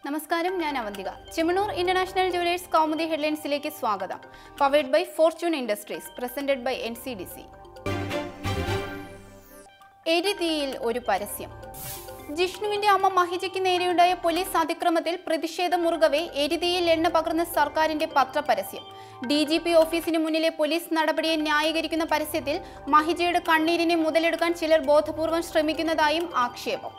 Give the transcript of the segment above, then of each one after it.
നമസ്കാരം, ഞാൻ Avantika. Chemmanur international jewellers Kaumudi ഹെഡ്ലൈൻസിലേക്ക് സ്വാഗതം. Powered by Fortune industries, presented by NCDC. എരിതീയിൽ ഒരു പരസ്യം. ജിഷ്ണുവിന്റെ അമ്മ മഹിജയ്ക്ക് നേരെയുണ്ടായ പോലീസ് അതിക്രമത്തിൽ പ്രതിഷേധമുറുകവേ എരിതീയിൽ എണ്ണ പകർന്ന സർക്കാരിന്റെ പത്രപരസ്യം. DGP ഓഫീസിന് മുന്നിലെ പോലീസ് നടപടിയെ ന്യായീകരിക്കുന്ന പരസ്യത്തിൽ മഹിജയുടെ കണ്ണീരിനെ മുതലെടുക്കാൻ ചിലർ ബോധപൂർവം ശ്രമിക്കുന്നതായും ആക്ഷേപം.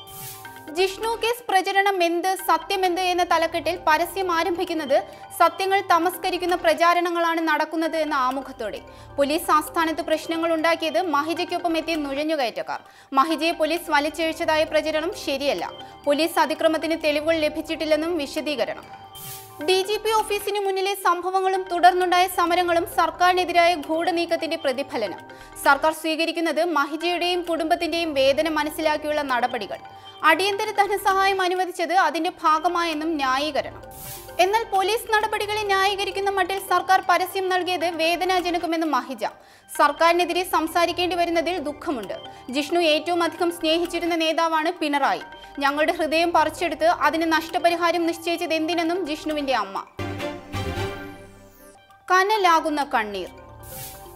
ജിഷ്ണു കേസ് പ്രചരണം എന്ത്, സത്യമെന്ത് എന്ന തലക്കെട്ടിൽ പരസ്യം ആരംഭിക്കുന്നത് സത്യങ്ങൾ തമസ്കരിക്കുന്ന പ്രചാരണങ്ങളാണ് നടക്കുന്നത് എന്ന ആമുഖത്തോടെ. പോലീസ് ആസ്ഥാനത്ത് പ്രശ്നങ്ങൾ ഉണ്ടാക്കിയത് മഹിജയ്ക്കൊപ്പം എത്തിയ നുഴഞ്ഞുകയറ്റക്കാർ. മഹിജയെ പോലീസ് വലിച്ചിഴച്ചതായ പ്രചരണം ശരിയല്ല. പോലീസ് അതിക്രമത്തിന് തെളിവുകൾ ലഭിച്ചിട്ടില്ലെന്നും വിശദീകരണം. DGP ഓഫീസിന് മുന്നിലെ സംഭവങ്ങളും തുടർന്നുണ്ടായ സമരങ്ങളും സർക്കാരിനെതിരായ ഗൂഢനീക്കത്തിന്റെ പ്രതിഫലനം. സർക്കാർ സ്വീകരിക്കുന്നത് മഹിജയുടെയും കുടുംബത്തിന്റെയും വേദന മനസ്സിലാക്കിയുള്ള നടപടികൾ. അടിയന്തര ധനസഹായം അനുവദിച്ചത് അതിന്റെ ഭാഗമായെന്നും ന്യായീകരണം. എന്നാൽ പോലീസ് നടപടികളെ ന്യായീകരിക്കുന്ന മട്ടിൽ സർക്കാർ പരസ്യം നൽകിയത് വേദനാജനകമെന്ന് മഹിജ. സർക്കാരിനെതിരെ സംസാരിക്കേണ്ടി വരുന്നതിൽ ദുഃഖമുണ്ട്. ജിഷ്ണു ഏറ്റവും അധികം സ്നേഹിച്ചിരുന്ന നേതാവാണ് പിണറായി. ഞങ്ങളുടെ ഹൃദയം പറിച്ചെടുത്ത് അതിന് നഷ്ടപരിഹാരം നിശ്ചയിച്ചത് എന്തിനെന്നും ജിഷ്ണുവിന്റെ അമ്മ. കനലാകുന്ന കണ്ണീർ.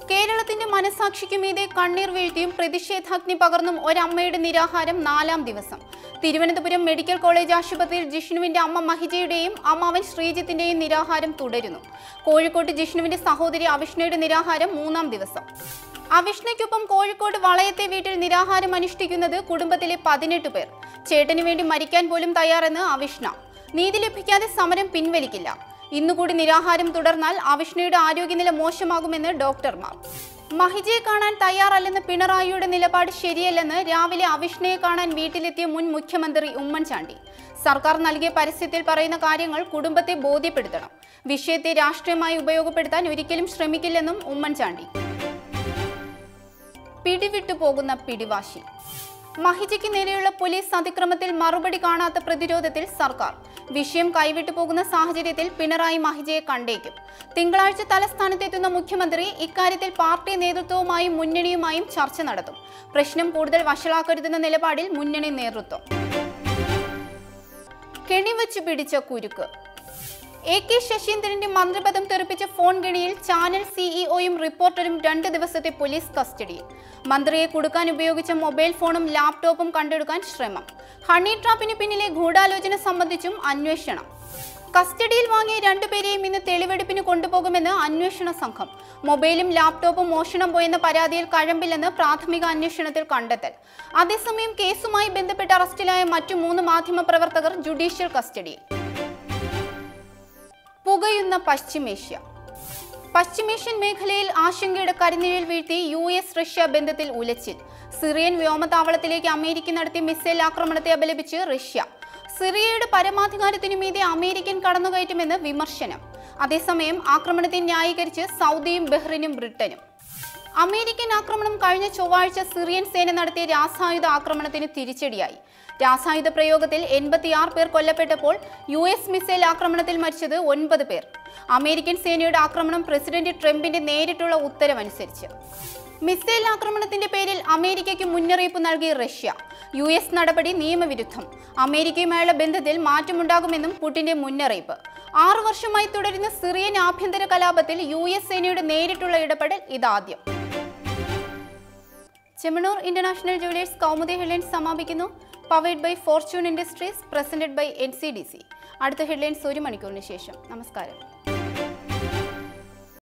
കേരളത്തിന്റെ മനസാക്ഷിക്കുമീതെ കണ്ണീർ വീഴ്ത്തിയും പ്രതിഷേധാഗ്നി പകർന്നും ഒരമ്മയുടെ നിരാഹാരം 4ാം ദിവസം. തിരുവനന്തപുരം മെഡിക്കൽ കോളേജ് ആശുപത്രിയിൽ ജിഷ്ണുവിന്റെ അമ്മ മഹിജയുടെയും അമ്മാവൻ ശ്രീജിത്തിന്റെയും നിരാഹാരം തുടരുന്നു. കോഴിക്കോട്ട് ജിഷ്ണുവിന്റെ സഹോദരി അവിഷ്ണയുടെ നിരാഹാരം 3ാം ദിവസം. അവിഷ്ണയ്ക്കൊപ്പം കോഴിക്കോട് വളയത്തെ വീട്ടിൽ നിരാഹാരം അനുഷ്ഠിക്കുന്നത് കുടുംബത്തിലെ 18 പേർ. ചേട്ടന് വേണ്ടി മരിക്കാൻ പോലും തയ്യാറെന്ന് അവിഷ്ണ. നീതി ലഭിക്കാതെ സമരം പിൻവലിക്കില്ല. ഇന്നുകൂടി നിരാഹാരം തുടർന്നാൽ അവിഷ്ണയുടെ ആരോഗ്യനില മോശമാകുമെന്ന് ഡോക്ടർമാർ. മഹിജയെ കാണാൻ തയ്യാറല്ലെന്ന് പിണറായിയുടെ നിലപാട് ശരിയല്ലെന്ന് രാവിലെ അവിഷ്ണയെ കാണാൻ വീട്ടിലെത്തിയ മുൻ മുഖ്യമന്ത്രി ഉമ്മൻചാണ്ടി. സർക്കാർ നൽകിയ പരസ്യത്തിൽ പറയുന്ന കാര്യങ്ങൾ കുടുംബത്തെ ബോധ്യപ്പെടുത്തണം. വിഷയത്തെ രാഷ്ട്രീയമായി ഉപയോഗപ്പെടുത്താൻ ഒരിക്കലും ശ്രമിക്കില്ലെന്നും ഉമ്മൻചാണ്ടി. പിടിവിട്ടു പോകുന്ന പിടിവാശി. മഹിജയ്ക്ക് നേരെയുള്ള പോലീസ് അതിക്രമത്തിൽ മറുപടി കാണാത്ത പ്രതിരോധത്തിൽ സർക്കാർ. വിഷയം കൈവിട്ടു പോകുന്ന സാഹചര്യത്തിൽ പിണറായി മഹിജയെ കണ്ടേക്കും. തിങ്കളാഴ്ച തലസ്ഥാനത്തെത്തുന്ന മുഖ്യമന്ത്രി ഇക്കാര്യത്തിൽ പാർട്ടി നേതൃത്വവുമായും മുന്നണിയുമായും ചർച്ച നടത്തും. പ്രശ്നം കൂടുതൽ വഷളാക്കരുതെന്ന നിലപാടിൽ മുന്നണി നേതൃത്വം. കെണിവച്ചു പിടിച്ച കുരുക്ക്. AK ശശീന്ദ്രന്റെ മന്ത്രിപദം തെറിപ്പിച്ച ഫോൺ ഗണിയിൽ ചാനൽ CEO-യും റിപ്പോർട്ടറും 2 ദിവസത്തെ പോലീസ് കസ്റ്റഡിയിൽ. മന്ത്രിയെ കുടുക്കാൻ ഉപയോഗിച്ച മൊബൈൽ ഫോണും ലാപ്ടോപ്പും കണ്ടെടുക്കാൻ ശ്രമം. ഹണി ട്രാപ്പിന് പിന്നിലെ ഗൂഢാലോചന സംബന്ധിച്ചും അന്വേഷണം. കസ്റ്റഡിയിൽ വാങ്ങിയ 2 പേരെയും ഇന്ന് തെളിവെടുപ്പിന് കൊണ്ടുപോകുമെന്ന് അന്വേഷണ സംഘം. മൊബൈലും ലാപ്ടോപ്പും മോഷണം പോയെന്ന പരാതിയിൽ കഴമ്പില്ലെന്ന് പ്രാഥമിക അന്വേഷണത്തിൽ കണ്ടെത്തൽ. അതേസമയം കേസുമായി ബന്ധപ്പെട്ട് അറസ്റ്റിലായ മറ്റു 3 മാധ്യമപ്രവർത്തകർ ജുഡീഷ്യൽ കസ്റ്റഡിയിൽ. പുകയുന്ന പശ്ചിമേഷ്യ. പശ്ചിമേഷ്യൻ മേഖലയിൽ ആശങ്കയുടെ കരിനിഴൽ വീഴ്ത്തി US റഷ്യ ബന്ധത്തിൽ ഉലച്ചിൽ. സിറിയൻ വ്യോമതാവളത്തിലേക്ക് അമേരിക്ക നടത്തിയ മിസൈൽ ആക്രമണത്തെ അപലപിച്ച് റഷ്യ. സിറിയയുടെ പരമാധികാരത്തിനു മീതെ അമേരിക്കൻ കടന്നുകയറ്റുമെന്ന് വിമർശനം. അതേസമയം ആക്രമണത്തെ ന്യായീകരിച്ച് സൗദിയും ബഹ്റിനും ബ്രിട്ടനും. അമേരിക്കൻ ആക്രമണം കഴിഞ്ഞ ചൊവ്വാഴ്ച സിറിയൻ സേന നടത്തിയ രാസായുധ ആക്രമണത്തിന് തിരിച്ചടിയായി. രാസായുധ പ്രയോഗത്തിൽ 86 പേർ കൊല്ലപ്പെട്ടപ്പോൾ US മിസൈൽ ആക്രമണത്തിൽ മരിച്ചത് 9 പേർ. അമേരിക്കൻ സേനയുടെ ആക്രമണം പ്രസിഡന്റ് ട്രംപിന്റെ നേരിട്ടുള്ള ഉത്തരവനുസരിച്ച്. മിസൈൽ ആക്രമണത്തിന്റെ പേരിൽ അമേരിക്കയ്ക്ക് മുന്നറിയിപ്പ് നൽകി റഷ്യ. US നടപടി നിയമവിരുദ്ധം. അമേരിക്കയുമായുള്ള ബന്ധത്തിൽ മാറ്റമുണ്ടാകുമെന്നും പുടിന്റെ മുന്നറിയിപ്പ്. 6 വർഷമായി തുടരുന്ന സിറിയൻ ആഭ്യന്തര കലാപത്തിൽ US സേനയുടെ നേരിട്ടുള്ള ഇടപെടൽ ഇതാദ്യം. Chemmanur international jewellers Kaumudi headlines സമാപിക്കുന്നു. Powered by Fortune industries, presented by NCDC. അടുത്ത ഹെഡ്ലൈൻസ് 1 മണിക്കൂറിന് ശേഷം. നമസ്കാരം.